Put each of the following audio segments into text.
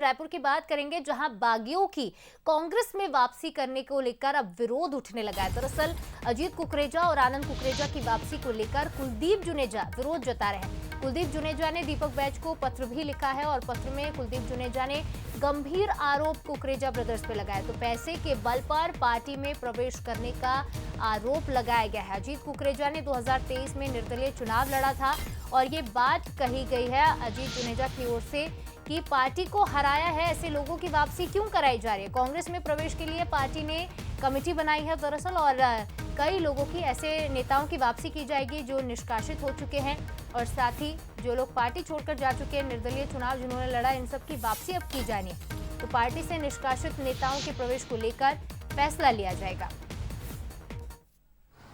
रायपुर की बात करेंगे, जहां बागियों की कांग्रेस में वापसी करने को लेकर अब विरोध उठने लगा है। दरअसल अजीत कुकरेजा और आनंद कुकरेजा की वापसी को लेकर कुलदीप जुनेजा विरोध जता रहे हैं। कुलदीप जुनेजा ने दीपक बैज को पत्र भी लिखा है और पत्र में कुलदीप जुनेजा ने गंभीर आरोप कुकरेजा ब्रदर्स पे लगाया। तो पैसे के बल पर पार्टी में प्रवेश करने का आरोप लगाया गया है। अजीत कुकरेजा ने 2023 में निर्दलीय चुनाव लड़ा था और ये बात कही गई है अजीत जुनेजा की ओर से कि पार्टी को हराया है, ऐसे लोगों की वापसी क्यों कराई जा रही है। कांग्रेस में प्रवेश के लिए पार्टी ने कमेटी बनाई है दरअसल, और कई लोगों की, ऐसे नेताओं की वापसी की जाएगी जो निष्कासित हो चुके हैं, और साथ ही जो लोग पार्टी छोड़कर जा चुके हैं, निर्दलीय चुनाव जिन्होंने लड़ा, इन सब की वापसी अब की जानी है। तो पार्टी से निष्कासित नेताओं के प्रवेश को लेकर फैसला लिया जाएगा।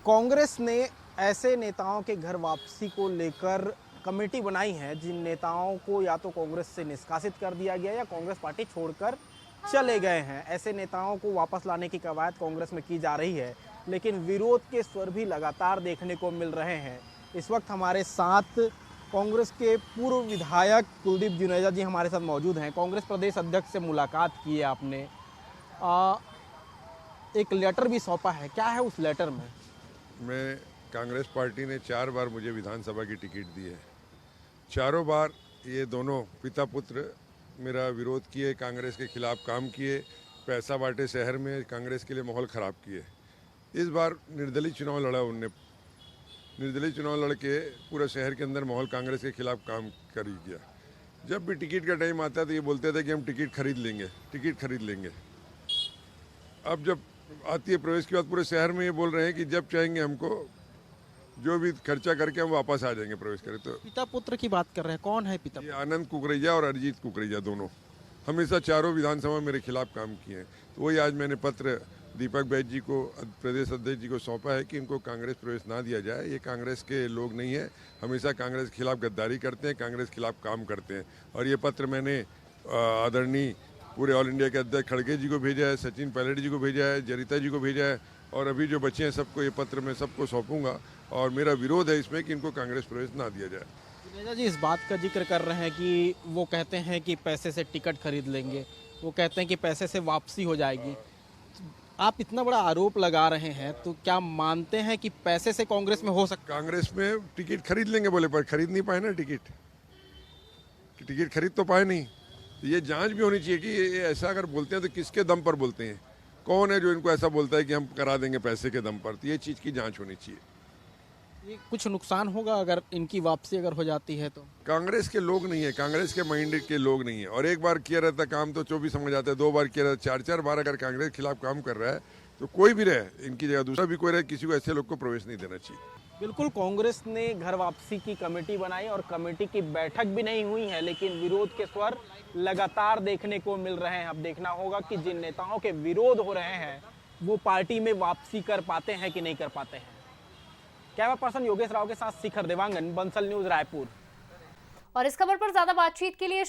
कांग्रेस ने ऐसे नेताओं के घर वापसी को लेकर कमेटी बनाई है जिन नेताओं को या तो कांग्रेस से निष्कासित कर दिया गया या कांग्रेस पार्टी छोड़कर चले गए हैं। ऐसे नेताओं को वापस लाने की कवायद कांग्रेस में की जा रही है, लेकिन विरोध के स्वर भी लगातार देखने को मिल रहे हैं। इस वक्त हमारे साथ कांग्रेस के पूर्व विधायक कुलदीप जुनेजा जी हमारे साथ मौजूद हैं। कांग्रेस प्रदेश अध्यक्ष से मुलाकात की है आपने, एक लेटर भी सौंपा है, क्या है उस लेटर में? मैं कांग्रेस पार्टी ने 4 बार मुझे विधानसभा की टिकट दी है। चारों बार ये दोनों पिता पुत्र मेरा विरोध किए, कांग्रेस के खिलाफ काम किए, पैसा बांटे शहर में, कांग्रेस के लिए माहौल ख़राब किए। इस बार निर्दलीय चुनाव लड़ा उनने, निर्दलीय चुनाव लड़ के पूरा शहर के अंदर माहौल कांग्रेस के खिलाफ काम कर गया। जब भी टिकट का टाइम आता है तो ये बोलते थे कि हम टिकट खरीद लेंगे, टिकट खरीद लेंगे। अब जब आती है प्रवेश के बाद पूरे शहर में ये बोल रहे हैं कि जब चाहेंगे हमको जो भी खर्चा करके हम वापस आ जाएंगे प्रवेश करें। तो पिता पुत्र की बात कर रहे हैं, कौन है पिता? ये आनंद कुकरेजा और अरिजीत कुकरेजा दोनों हमेशा चारों विधानसभा मेरे खिलाफ काम किए हैं। तो वही आज मैंने पत्र दीपक बैज जी को, प्रदेश अध्यक्ष जी को सौंपा है कि इनको कांग्रेस प्रवेश ना दिया जाए। ये कांग्रेस के लोग नहीं है, हमेशा कांग्रेस के खिलाफ गद्दारी करते हैं, कांग्रेस के खिलाफ काम करते हैं। और ये पत्र मैंने आदरणीय पूरे ऑल इंडिया के अध्यक्ष खड़गे जी को भेजा है, सचिन पायलट जी को भेजा है, जरिता जी को भेजा है, और अभी जो बच्चे हैं सबको ये पत्र मैं सबको सौंपूंगा। और मेरा विरोध है इसमें कि इनको कांग्रेस प्रवेश ना दिया जाए। जुनेजा जी इस बात का जिक्र कर रहे हैं कि वो कहते हैं कि पैसे से टिकट खरीद लेंगे, वो कहते हैं कि पैसे से वापसी हो जाएगी। आप इतना बड़ा आरोप लगा रहे हैं, तो क्या मानते हैं कि पैसे से कांग्रेस में हो सकता? कांग्रेस में टिकट खरीद लेंगे बोले, पर खरीद नहीं पाए ना टिकट खरीद तो पाए नहीं। तो ये जांच भी होनी चाहिए कि ये ऐसा अगर बोलते हैं तो किसके दम पर बोलते हैं, कौन है जो इनको ऐसा बोलता है कि हम करा देंगे पैसे के दम पर। तो ये चीज़ की जांच होनी चाहिए। ये कुछ नुकसान होगा अगर इनकी वापसी अगर हो जाती है तो? कांग्रेस के लोग नहीं है, कांग्रेस के माइंड के लोग नहीं है। और एक बार किया रहता काम तो 24 समझ आते हैं, 2 बार किया रहता, 4-4 बार अगर कांग्रेस के खिलाफ काम कर रहा है तो कोई भी रहे, इनकी जगह दूसरा भी कोई रहे, किसी को ऐसे लोग को प्रवेश नहीं देना चाहिए। बिल्कुल, कांग्रेस ने घर वापसी की कमेटी बनाई और कमेटी की बैठक भी नहीं हुई है, लेकिन विरोध के स्वर लगातार देखने को मिल रहे हैं। अब देखना होगा कि जिन नेताओं के विरोध हो रहे हैं वो पार्टी में वापसी कर पाते हैं कि नहीं कर पाते हैं। कैमरा पर्सन योगेश राव के साथ शिखर देवांगन, बंसल न्यूज, रायपुर। और इस खबर पर ज्यादा बातचीत के लिए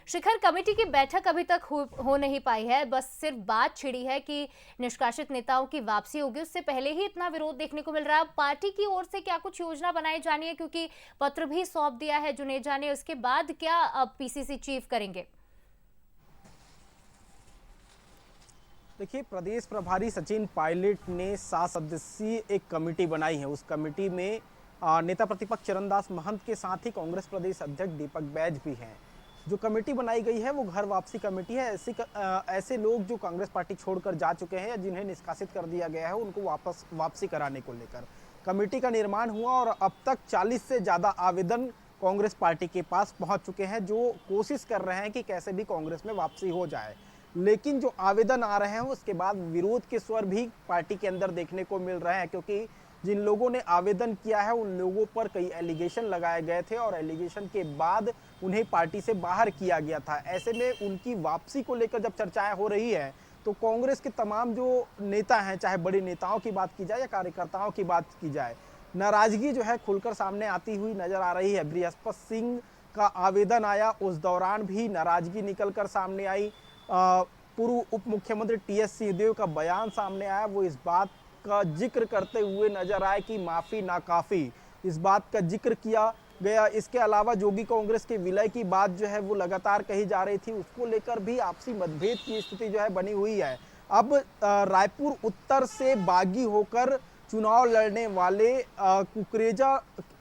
शिखर कमेटी की बैठक अभी तक हो नहीं पाई है, बस सिर्फ बात छिड़ी है कि निष्कासित नेताओं की वापसी होगी। उससे पहले ही इतना विरोध देखने को मिल रहा है। पार्टी की ओर से क्या कुछ योजना बनाई जानी है, क्योंकि पत्र भी सौंप दिया है जुनेजा ने, उसके बाद क्या अब पीसीसी चीफ करेंगे? देखिए, प्रदेश प्रभारी सचिन पायलट ने 7 सदस्यीय एक कमेटी बनाई है। उस कमेटी में नेता प्रतिपक्ष चरणदास महंत के साथ ही कांग्रेस प्रदेश अध्यक्ष दीपक बैज भी हैं। जो कमेटी बनाई गई है वो घर वापसी कमेटी है। ऐसे लोग जो कांग्रेस पार्टी छोड़कर जा चुके हैं या जिन्हें निष्कासित कर दिया गया है उनको वापसी कराने को लेकर कमेटी का निर्माण हुआ, और अब तक 40 से ज़्यादा आवेदन कांग्रेस पार्टी के पास पहुँच चुके हैं, जो कोशिश कर रहे हैं कि कैसे भी कांग्रेस में वापसी हो जाए। लेकिन जो आवेदन आ रहे हैं उसके बाद विरोध के स्वर भी पार्टी के अंदर देखने को मिल रहे हैं, क्योंकि जिन लोगों ने आवेदन किया है उन लोगों पर कई एलिगेशन लगाए गए थे और एलिगेशन के बाद उन्हें पार्टी से बाहर किया गया था। ऐसे में उनकी वापसी को लेकर जब चर्चाएं हो रही है तो कांग्रेस के तमाम जो नेता हैं, चाहे बड़े नेताओं की बात की जाए या कार्यकर्ताओं की बात की जाए, नाराजगी जो है खुलकर सामने आती हुई नजर आ रही है। बृहस्पति सिंह का आवेदन आया, उस दौरान भी नाराजगी निकल कर सामने आई। पूर्व उप मुख्यमंत्री टीएस सिंहदेव का बयान सामने आया, वो इस बात का जिक्र करते हुए नजर आए कि माफ़ी नाकाफ़ी, इस बात का जिक्र किया गया। इसके अलावा जोगी कांग्रेस के विलय की बात जो है वो लगातार कही जा रही थी, उसको लेकर भी आपसी मतभेद की स्थिति जो है बनी हुई है। अब रायपुर उत्तर से बागी होकर चुनाव लड़ने वाले कुकरेजा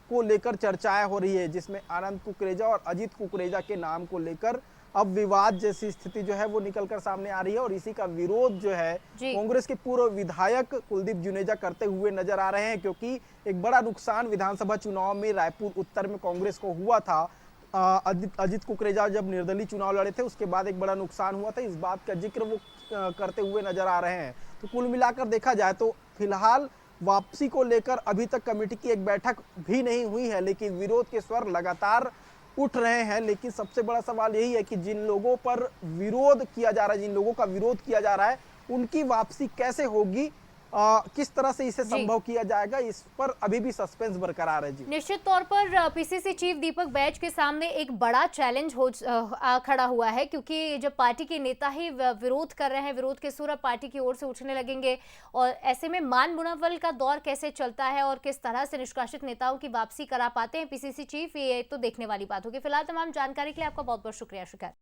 को लेकर चर्चाएं हो रही है, जिसमें आनंद कुकरेजा और अजीत कुकरेजा के नाम को लेकर अब विवाद जैसी स्थिति जो है वो निकलकर सामने आ रही है। और इसी का विरोध जो है कांग्रेस के पूर्व विधायक कुलदीप जुनेजा करते हुए नजर आ रहे हैं, क्योंकि एक बड़ा नुकसान विधानसभा चुनाव में रायपुर उत्तर में कांग्रेस को हुआ था। अजीत कुकरेजा जब निर्दलीय चुनाव लड़े थे उसके बाद एक बड़ा नुकसान हुआ था, इस बात का जिक्र वो करते हुए नजर आ रहे हैं। तो कुल मिलाकर देखा जाए तो फिलहाल वापसी को लेकर अभी तक कमेटी की एक बैठक भी नहीं हुई है, लेकिन विरोध के स्वर लगातार उठ रहे हैं। लेकिन सबसे बड़ा सवाल यही है कि जिन लोगों पर विरोध किया जा रहा है, जिन लोगों का विरोध किया जा रहा है, उनकी वापसी कैसे होगी, किस तरह से इसे संभव किया जाएगा, इस पर अभी भी सस्पेंस बरकरार है। जी निश्चित तौर पर पीसीसी चीफ दीपक बैज के सामने एक बड़ा चैलेंज खड़ा हुआ है, क्योंकि जब पार्टी के नेता ही विरोध कर रहे हैं, विरोध के सुर अब पार्टी की ओर से उठने लगेंगे, और ऐसे में मान मुनावल का दौर कैसे चलता है और किस तरह से निष्कासित नेताओं की वापसी करा पाते हैं पीसीसी चीफ, ये तो देखने वाली बात होगी। फिलहाल तमाम जानकारी के लिए आपका बहुत बहुत शुक्रिया शिखर।